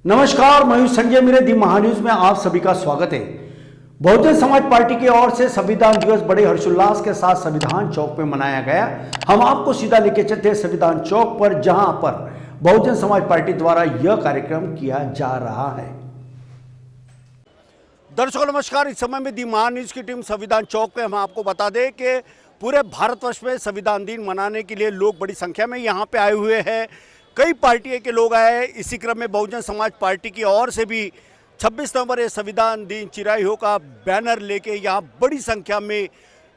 नमस्कार, मैं हूं संजय मेरे दी महान्यूज में आप सभी का स्वागत है। बहुजन समाज पार्टी की ओर से संविधान दिवस बड़े हर्षोल्लास के साथ संविधान चौक में मनाया गया। हम आपको सीधा लेके चलते हैं संविधान चौक पर, जहां पर बहुजन समाज पार्टी द्वारा यह कार्यक्रम किया जा रहा है। दर्शकों नमस्कार, इस समय में दी महान्यूज की टीम संविधान चौक पे हम आपको बता दें कि पूरे भारतवर्ष में संविधान दिन मनाने के लिए लोग बड़ी संख्या में यहाँ पे आए हुए हैं। कई पार्टियों के लोग आए। इसी क्रम में बहुजन समाज पार्टी की ओर से भी 26 नवंबर ये संविधान दिन चिराई हो का बैनर लेके यहाँ बड़ी संख्या में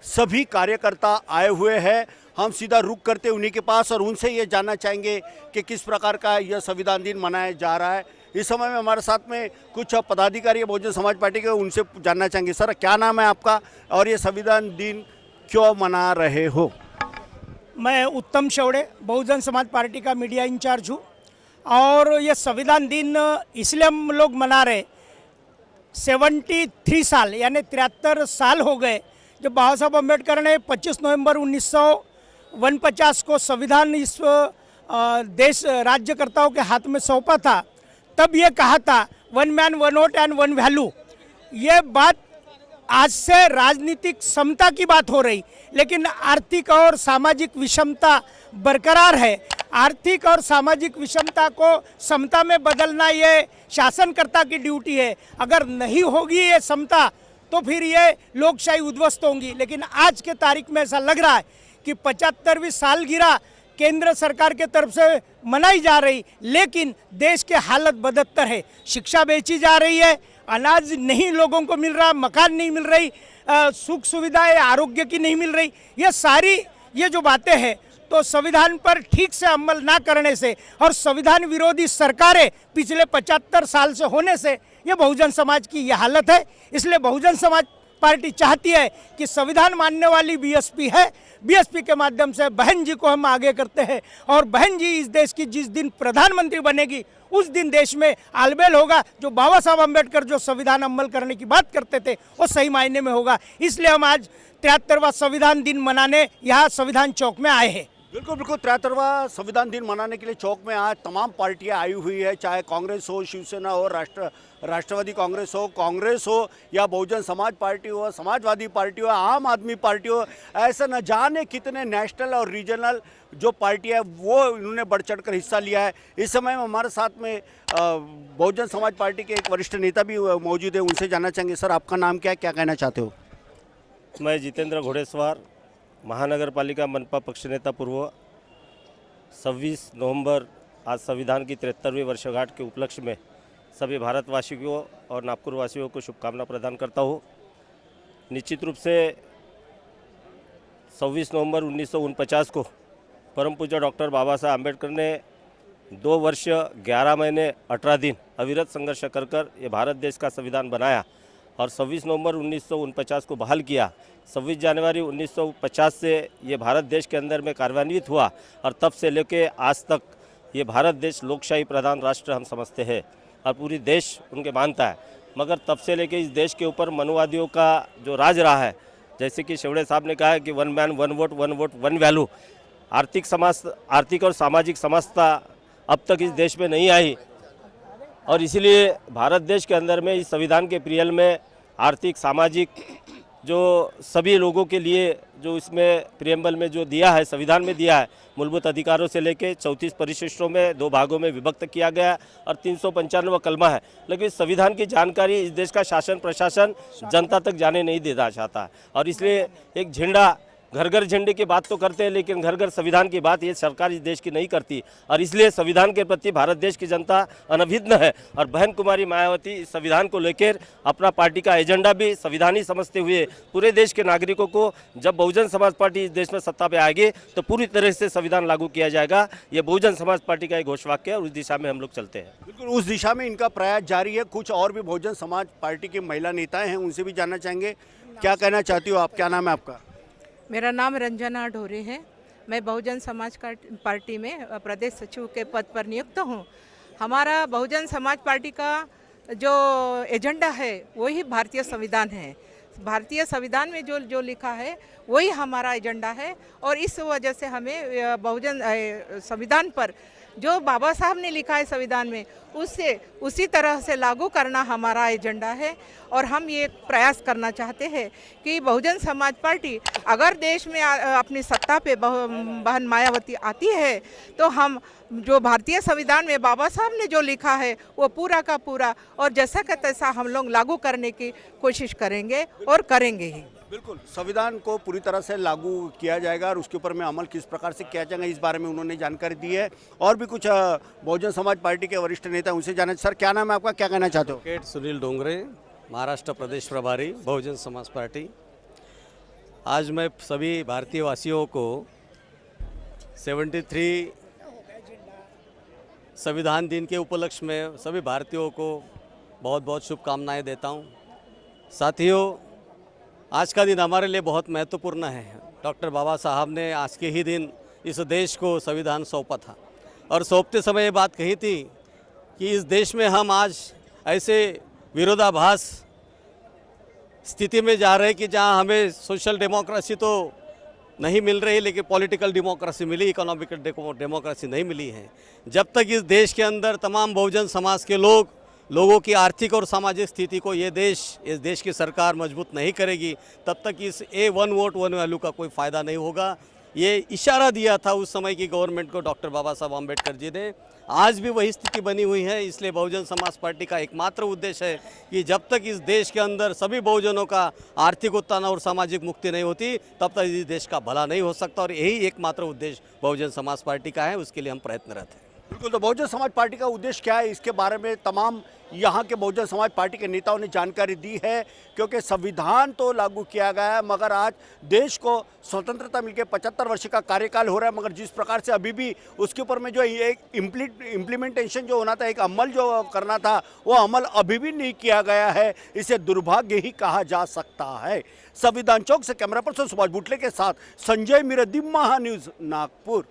सभी कार्यकर्ता आए हुए हैं। हम सीधा रुक करते उन्हीं के पास और उनसे ये जानना चाहेंगे कि किस प्रकार का यह संविधान दिन मनाया जा रहा है। इस समय में हमारे साथ में कुछ पदाधिकारी बहुजन समाज पार्टी के, उनसे जानना चाहेंगे। सर, क्या नाम है आपका और ये संविधान दिन क्यों मना रहे हो? मैं उत्तम शेवड़े, बहुजन समाज पार्टी का मीडिया इंचार्ज हूँ। और ये संविधान दिन इसलिए हम लोग मना रहे, 73 साल यानी 73 साल हो गए जब बाबा साहब अम्बेडकर ने 25 नवंबर 1949 को संविधान इस देश राज्यकर्ताओं के हाथ में सौंपा था। तब ये कहा था one man one vote and one value. ये बात आज से राजनीतिक समता की बात हो रही, लेकिन आर्थिक और सामाजिक विषमता बरकरार है। आर्थिक और सामाजिक विषमता को समता में बदलना ये शासनकर्ता की ड्यूटी है। अगर नहीं होगी ये समता तो फिर ये लोकशाही उद्ध्वस्त होंगी। लेकिन आज के तारीख में ऐसा लग रहा है कि 75वीं सालगिरह केंद्र सरकार के तरफ से मनाई जा रही, लेकिन देश के हालत बदतर है। शिक्षा बेची जा रही है, अनाज नहीं लोगों को मिल रहा, मकान नहीं मिल रही, सुख सुविधाएं आरोग्य की नहीं मिल रही। ये जो बातें हैं तो संविधान पर ठीक से अमल ना करने से और संविधान विरोधी सरकारें पिछले 75 साल से होने से ये बहुजन समाज की ये हालत है। इसलिए बहुजन समाज पार्टी चाहती है कि संविधान मानने वाली बीएसपी है, बीएसपी के माध्यम से बहन जी को हम आगे करते हैं और बहन जी इस देश की जिस दिन प्रधानमंत्री बनेगी उस दिन देश में आलबेल होगा। जो बाबा साहब अम्बेडकर जो संविधान अमल करने की बात करते थे वो सही मायने में होगा। इसलिए हम आज 73वां संविधान दिन मनाने यहाँ संविधान चौक में आए हैं। बिल्कुल 73वां संविधान दिन मनाने के लिए चौक में आज तमाम पार्टियां आई हुई है, चाहे कांग्रेस हो, शिवसेना हो, राष्ट्रवादी कांग्रेस हो या बहुजन समाज पार्टी हो, समाजवादी पार्टी हो, आम आदमी पार्टी हो। ऐसा न जाने कितने नेशनल और रीजनल जो पार्टी है वो इन्होंने बढ़ चढ़ कर हिस्सा लिया है। इस समय में हमारे साथ में बहुजन समाज पार्टी के एक वरिष्ठ नेता भी मौजूद है, उनसे जानना चाहेंगे। सर, आपका नाम क्या है, क्या कहना चाहते हो? मैं जितेंद्र घोड़ेसवार, महानगर पालिका मनपा पक्ष नेता पूर्व। 26 नवंबर आज संविधान की 73वीं वर्षगांठ के उपलक्ष्य में सभी भारतवासियों और नागपुर वासियों को शुभकामना प्रदान करता हूँ। निश्चित रूप से 26 नवंबर 1949 को परम पूज्य डॉक्टर बाबा साहब अम्बेडकर ने 2 वर्ष 11 महीने 18 दिन अविरत संघर्ष कर ये भारत देश का संविधान बनाया और 26 नवंबर 1949 को बहाल किया। 26 जनवरी 1950 से ये भारत देश के अंदर में कार्यान्वित हुआ और तब से लेके आज तक ये भारत देश लोकशाही प्रधान राष्ट्र हम समझते हैं और पूरी देश उनके मानता है। मगर तब से लेके इस देश के ऊपर मनुवादियों का जो राज रहा है, जैसे कि शेवड़े साहब ने कहा है कि one man one vote one value. आर्थिक और सामाजिक समता अब तक इस देश में नहीं आई और इसीलिए भारत देश के अंदर में इस संविधान के प्रियल में आर्थिक सामाजिक जो सभी लोगों के लिए जो इसमें प्रियम्बल में जो दिया है, संविधान में दिया है, मूलभूत अधिकारों से लेके 34 परिशिष्टों में 2 भागों में विभक्त किया गया और 395 कलमा है। लेकिन इस संविधान की जानकारी इस देश का शासन प्रशासन जनता तक जाने नहीं देना चाहता और इसलिए एक झंडा घर घर झंडे की बात तो करते हैं, लेकिन घर घर संविधान की बात ये सरकार इस देश की नहीं करती और इसलिए संविधान के प्रति भारत देश की जनता अनभिज्ञ है। और बहन कुमारी मायावती इस संविधान को लेकर अपना पार्टी का एजेंडा भी संविधान ही समझते हुए पूरे देश के नागरिकों को जब बहुजन समाज पार्टी इस देश में सत्ता पे आएगी तो पूरी तरह से संविधान लागू किया जाएगा। ये बहुजन समाज पार्टी का एक घोषवाक्य है और उस दिशा में हम लोग चलते हैं। बिल्कुल उस दिशा में इनका प्रयास जारी है। कुछ और भी बहुजन समाज पार्टी के महिला नेताएं हैं, उनसे भी जानना चाहेंगे। क्या कहना चाहती हो आप, क्या नाम है आपका? मेरा नाम रंजना ढोरे है। मैं बहुजन समाज पार्टी में प्रदेश सचिव के पद पर नियुक्त हूँ। हमारा बहुजन समाज पार्टी का जो एजेंडा है वही भारतीय संविधान है। भारतीय संविधान में जो लिखा है वही हमारा एजेंडा है और इस वजह से हमें बहुजन संविधान पर जो बाबा साहब ने लिखा है संविधान में उससे उसी तरह से लागू करना हमारा एजेंडा है। और हम ये प्रयास करना चाहते हैं कि बहुजन समाज पार्टी अगर देश में अपनी सत्ता पे बहन मायावती आती है तो हम जो भारतीय संविधान में बाबा साहब ने जो लिखा है वो पूरा का पूरा और जैसा का तैसा हम लोग लागू करने की कोशिश करेंगे और करेंगे ही। बिल्कुल, संविधान को पूरी तरह से लागू किया जाएगा और उसके ऊपर में अमल किस प्रकार से किया जाएगा इस बारे में उन्होंने जानकारी दी है। और भी कुछ बहुजन समाज पार्टी के वरिष्ठ नेता उनसे जाना। सर, क्या नाम है आपका, क्या कहना चाहते हो? एडवोकेट सुनील डोंगरे, महाराष्ट्र प्रदेश प्रभारी, बहुजन समाज पार्टी। आज मैं सभी भारतीय वासियों को 73 संविधान दिन के उपलक्ष्य में सभी भारतीयों को बहुत बहुत शुभकामनाएं देता हूं। साथियों, आज का दिन हमारे लिए बहुत महत्वपूर्ण है। डॉक्टर बाबा साहब ने आज के ही दिन इस देश को संविधान सौंपा था और सौंपते समय ये बात कही थी कि इस देश में हम आज ऐसे विरोधाभास स्थिति में जा रहे हैं कि जहां हमें सोशल डेमोक्रेसी तो नहीं मिल रही, लेकिन पॉलिटिकल डेमोक्रेसी मिली, इकोनॉमिकल डेमोक्रेसी नहीं मिली है। जब तक इस देश के अंदर तमाम बहुजन समाज के लोगों की आर्थिक और सामाजिक स्थिति को इस देश की सरकार मजबूत नहीं करेगी, तब तक इस वन वोट वन वैल्यू का कोई फ़ायदा नहीं होगा। ये इशारा दिया था उस समय की गवर्नमेंट को डॉक्टर बाबा साहब अम्बेडकर जी ने। आज भी वही स्थिति बनी हुई है। इसलिए बहुजन समाज पार्टी का एकमात्र उद्देश्य है कि जब तक इस देश के अंदर सभी बहुजनों का आर्थिक उत्थान और सामाजिक मुक्ति नहीं होती, तब तक इस देश का भला नहीं हो सकता। और यही एकमात्र उद्देश्य बहुजन समाज पार्टी का है, उसके लिए हम प्रयत्नरत हैं। बिल्कुल, तो बहुजन समाज पार्टी का उद्देश्य क्या है, इसके बारे में तमाम यहाँ के बहुजन समाज पार्टी के नेताओं ने जानकारी दी है। क्योंकि संविधान तो लागू किया गया है, मगर आज देश को स्वतंत्रता मिलकर 75 वर्ष का कार्यकाल हो रहा है, मगर जिस प्रकार से अभी भी उसके ऊपर में जो एक इम्प्लीमेंटेशन जो होना था, एक अमल जो करना था, वो अमल अभी भी नहीं किया गया है। इसे दुर्भाग्य ही कहा जा सकता है। संविधान चौक से कैमरा पर्सन सुभाष बुटले के साथ संजय मिरदी, महान्यूज़, नागपुर।